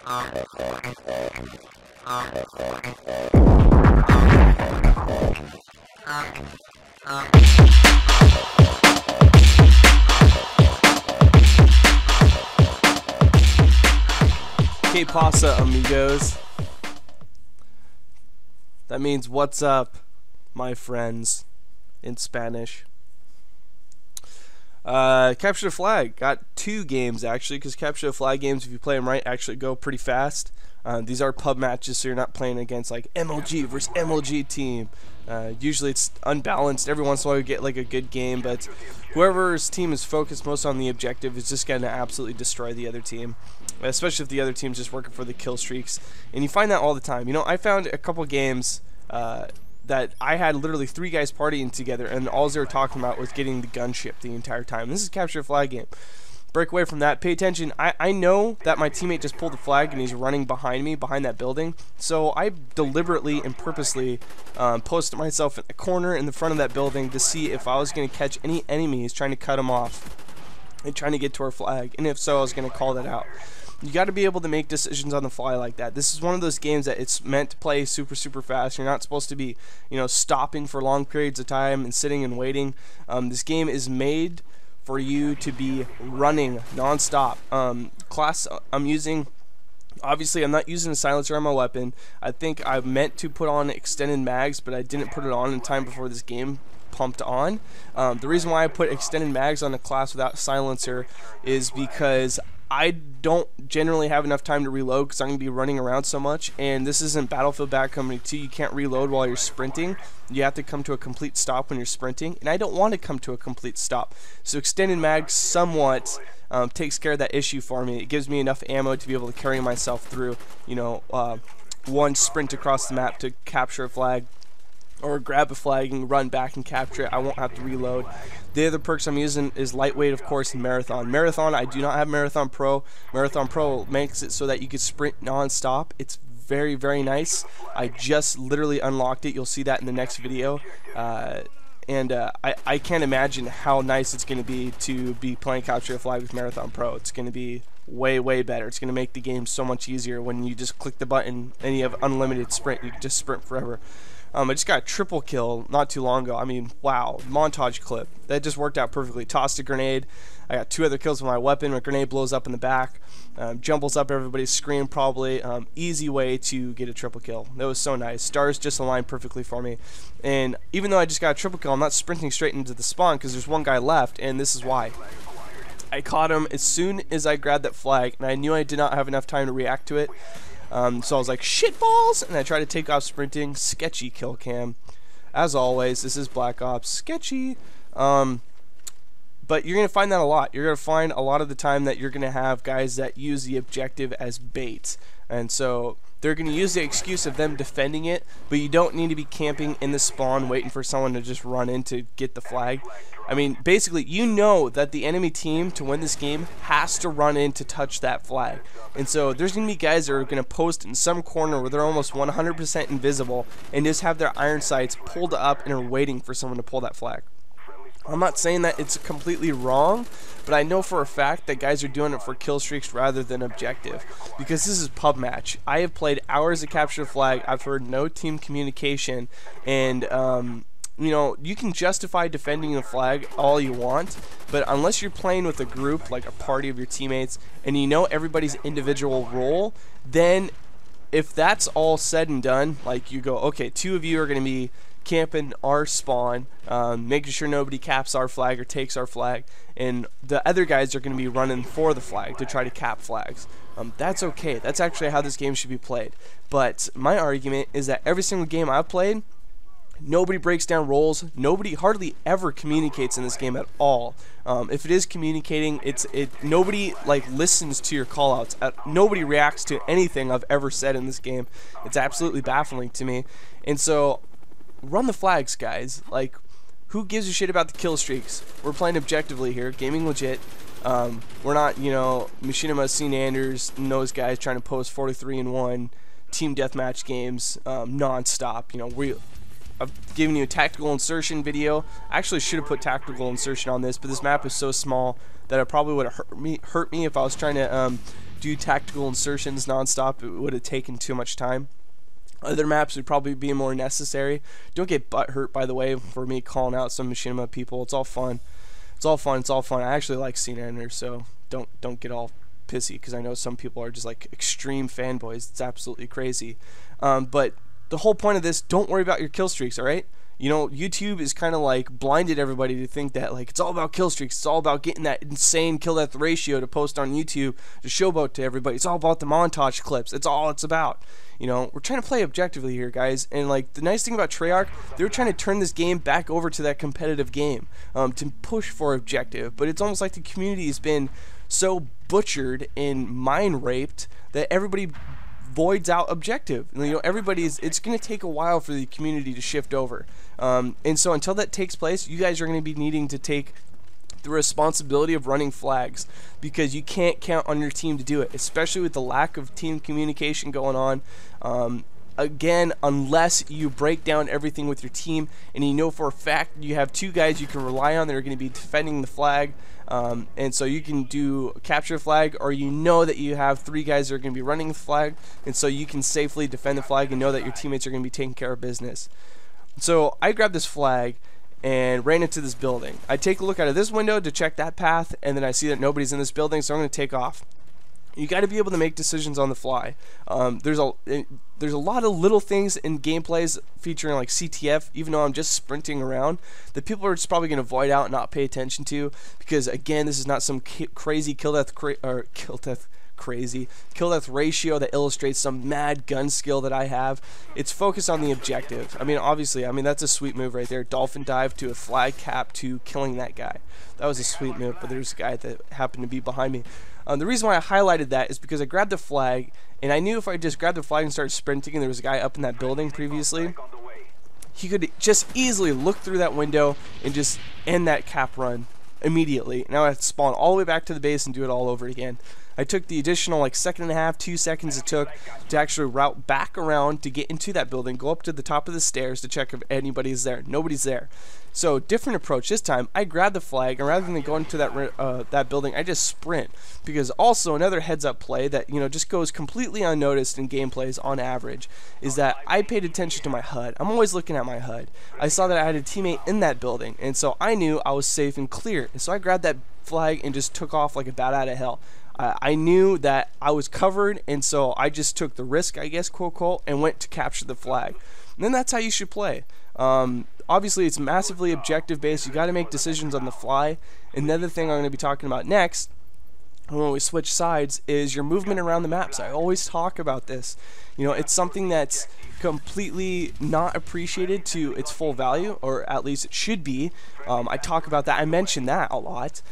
Que pasa, amigos? That means what's up, my friends, in Spanish. Capture the Flag. Got 2 games, actually, because Capture the Flag games, if you play them right, actually go pretty fast. These are pub matches, so you're not playing against, like, MLG versus MLG team. Usually it's unbalanced. Every once in a while you get, like, a good game, but whoever's team is focused most on the objective is just going to absolutely destroy the other team, especially if the other team's just working for the kill streaks. And you find that all the time. You know, I found a couple games that I had literally 3 guys partying together, and all they were talking about was getting the gunship the entire time. This is a Capture the Flag game. Break away from that. Pay attention. I know that my teammate just pulled the flag and he's running behind me, behind that building. So I deliberately and purposely posted myself in the corner in the front of that building to see if I was going to catch any enemies trying to cut them off and trying to get to our flag. And if so, I was going to call that out. You got to be able to make decisions on the fly like that. This is one of those games that it's meant to play super fast. You're not supposed to be, you know, stopping for long periods of time and sitting and waiting. This game is made for you to be running non-stop. Class I'm using, obviously I'm not using a silencer on my weapon. I think I meant to put on extended mags, but I didn't put it on in time before this game pumped on. The reason why I put extended mags on a class without silencer is because I don't generally have enough time to reload because I'm going to be running around so much, and this isn't Battlefield Bad Company 2. You can't reload while you're sprinting. You have to come to a complete stop when you're sprinting, and I don't want to come to a complete stop. So extended mag somewhat takes care of that issue for me. It gives me enough ammo to be able to carry myself through, you know, one sprint across the map to capture a flag, or grab a flag and run back and capture it. I won't have to reload. The other perks I'm using is lightweight, of course, and marathon. Marathon, I do not have Marathon Pro. Marathon Pro makes it so that you can sprint non-stop. It's very nice. I just literally unlocked it. You'll see that in the next video. I can't imagine how nice it's going to be playing Capture the Flag with Marathon Pro. It's going to be way better. It's going to make the game so much easier when you just click the button and you have unlimited sprint. You can just sprint forever. I just got a triple kill not too long ago. I mean, wow, montage clip. That just worked out perfectly. Tossed a grenade. I got 2 other kills with my weapon. My grenade blows up in the back. Jumbles up everybody's screen probably. Easy way to get a triple kill. That was so nice. Stars just aligned perfectly for me. And even though I just got a triple kill, I'm not sprinting straight into the spawn because there's one guy left, and this is why. I caught him as soon as I grabbed that flag, and I knew I did not have enough time to react to it. So I was like, shit balls, and I tried to take off sprinting. Sketchy kill cam. As always, this is Black Ops. Sketchy. But you're going to find that a lot. You're going to find a lot of the time that you're going to have guys that use the objective as bait. And so they're going to use the excuse of them defending it, but you don't need to be camping in the spawn waiting for someone to just run in to get the flag. I mean, basically, you know that the enemy team, to win this game, has to run in to touch that flag. And so there's going to be guys that are going to post in some corner where they're almost 100% invisible and just have their iron sights pulled up and are waiting for someone to pull that flag. I'm not saying that it's completely wrong, but I know for a fact that guys are doing it for kill streaks rather than objective, because this is pub match. I have played hours of Capture the Flag. I've heard no team communication, and you know, you can justify defending the flag all you want, but unless you're playing with a group, like a party of your teammates, and you know everybody's individual role, then if that's all said and done, like you go, okay, 2 of you are going to be camping our spawn, making sure nobody caps our flag or takes our flag, and the other guys are going to be running for the flag to try to cap flags. That's okay. That's actually how this game should be played. But my argument is that every single game I've played, nobody breaks down roles. Nobody hardly ever communicates in this game at all. If it is communicating, nobody like listens to your callouts. Nobody reacts to anything I've ever said in this game. It's absolutely baffling to me. And so, run the flags, guys. Like, who gives a shit about the kill streaks? We're playing objectively here, gaming legit. We're not, you know, Machinima, St. Anders, and those guys trying to post 43-1 team deathmatch games non-stop. You know, I've given you a tactical insertion video. I actually should have put tactical insertion on this, but this map is so small that it probably would have hurt me if I was trying to do tactical insertions nonstop, it would have taken too much time. Other maps would probably be more necessary. Don't get butthurt, by the way, for me calling out some machinima people. It's all fun. It's all fun. It's all fun. I actually like scene editors, so don't get all pissy, because I know some people are just like extreme fanboys. It's absolutely crazy. But the whole point of this, don't worry about your kill streaks, all right? You know, YouTube is kind of like blinded everybody to think that like it's all about kill streaks. It's all about getting that insane kill death ratio to post on YouTube to showboat to everybody. It's all about the montage clips. It's all it's about. You know, we're trying to play objectively here, guys. And like the nice thing about Treyarch, they were trying to turn this game back over to that competitive game, to push for objective. But it's almost like the community has been so butchered and mind raped that everybody voids out objective. You know, it's going to take a while for the community to shift over. And so until that takes place, you guys are going to be needing to take the responsibility of running flags, because you can't count on your team to do it, especially with the lack of team communication going on. Again, unless you break down everything with your team and you know for a fact you have 2 guys you can rely on that are going to be defending the flag, and so you can do capture the flag, or you know that you have 3 guys that are going to be running the flag, and so you can safely defend the flag and know that your teammates are going to be taking care of business. So I grabbed this flag and ran into this building. I take a look out of this window to check that path, and then I see that nobody's in this building, so I'm going to take off. You got to be able to make decisions on the fly. There's a lot of little things in gameplays featuring like CTF, even though I'm just sprinting around, that people are just probably going to void out and not pay attention to, because again, this is not some crazy kill death ratio that illustrates some mad gun skill that I have. It's focused on the objective. I mean, obviously, that's a sweet move right there. Dolphin dive to a flag cap to killing that guy. That was a sweet move, but there's a guy that happened to be behind me. The reason why I highlighted that is because I grabbed the flag, and I knew if I just grabbed the flag and started sprinting and there was a guy up in that building previously, he could just easily look through that window and just end that cap run immediately. Now I have to spawn all the way back to the base and do it all over again. I took the additional like 1.5 seconds, 2 seconds it took to actually route back around to get into that building, go up to the top of the stairs to check if anybody's there. Nobody's there. So different approach this time. I grabbed the flag, and rather than go into that building, I just sprint, because also another heads up play that just goes completely unnoticed in gameplays on average is that I paid attention to my HUD. I'm always looking at my HUD. I saw that I had a teammate in that building, and so I knew I was safe and clear, and so I grabbed that flag and just took off like a bat out of hell. I knew that I was covered, and so I just took the risk, I guess, quote unquote, and went to capture the flag. And then that's how you should play. Obviously, it's massively objective based. You got to make decisions on the fly. Another thing I'm going to be talking about next, when we switch sides, is your movement around the maps. I always talk about this. It's something that's completely not appreciated to its full value, or at least it should be. I talk about that. I mention that a lot.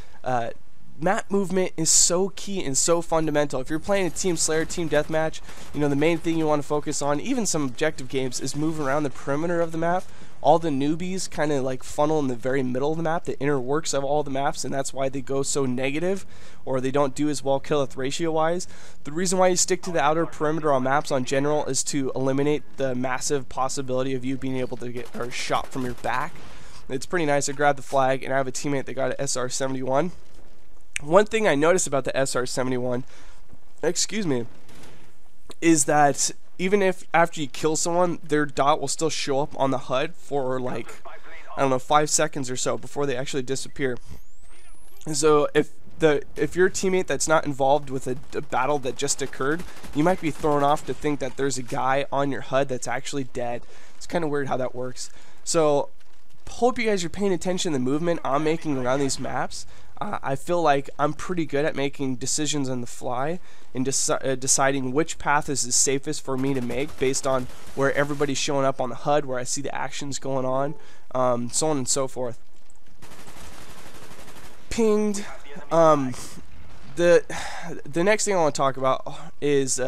Map movement is so key and so fundamental. If you're playing a Team Slayer, Team Deathmatch, the main thing you want to focus on, even some objective games, is moving around the perimeter of the map. All the newbies kind of like funnel in the very middle of the map, the inner works of all the maps, and that's why they go so negative, or they don't do as well kill death ratio wise. The reason why you stick to the outer perimeter on maps on general is to eliminate the massive possibility of you being able to get shot from your back. It's pretty nice. I grabbed the flag, and I have a teammate that got an SR-71. One thing I noticed about the SR-71, is that even if after you kill someone, their dot will still show up on the HUD for like, I don't know, 5 seconds or so before they actually disappear. And so if your teammate that's not involved with a battle that just occurred, you might be thrown off to think that there's a guy on your HUD that's actually dead. It's kind of weird how that works. So hope you guys are paying attention to the movement I'm making around these maps. I feel like I'm pretty good at making decisions on the fly and deciding which path is the safest for me to make based on where everybody's showing up on the HUD, where I see the actions going on, so on and so forth. Pinged. The next thing I want to talk about is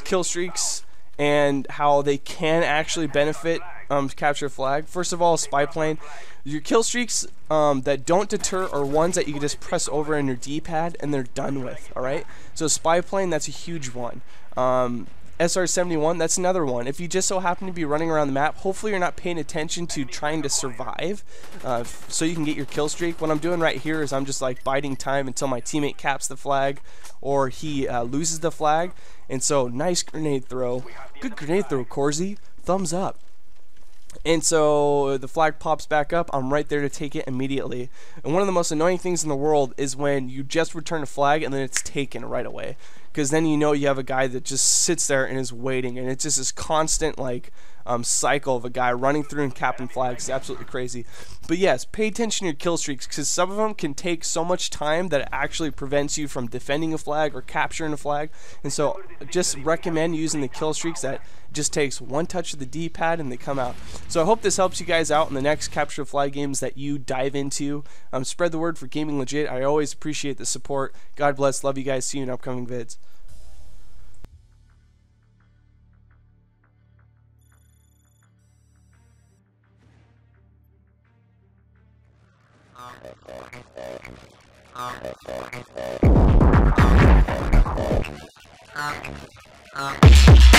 kill streaks and how they can actually benefit capture a flag. First of all, spy plane. Your kill streaks that don't deter are ones that you can just press over in your D-pad and they're done with. Alright, so spy plane, that's a huge one. SR-71, that's another one. If you just so happen to be running around the map, hopefully you're not paying attention to trying to survive so you can get your kill streak. What I'm doing right here is I'm just like biding time until my teammate caps the flag or he loses the flag. And so, nice grenade throw. Good grenade throw, Corsi. Thumbs up. And so the flag pops back up. I'm right there to take it immediately. And one of the most annoying things in the world is when you just return a flag and then it's taken right away, because then you know you have a guy that just sits there and is waiting, and it's just this constant like cycle of a guy running through and capping flags. It's absolutely crazy. But yes, pay attention to your kill streaks, because some of them can take so much time that it actually prevents you from defending a flag or capturing a flag. And so just recommend using the kill streaks that just takes one touch of the D-pad and they come out. So I hope this helps you guys out in the next capture the flag games that you dive into. Spread the word for Gaming Legit. I always appreciate the support. God bless. Love you guys. See you in upcoming vids. Okay.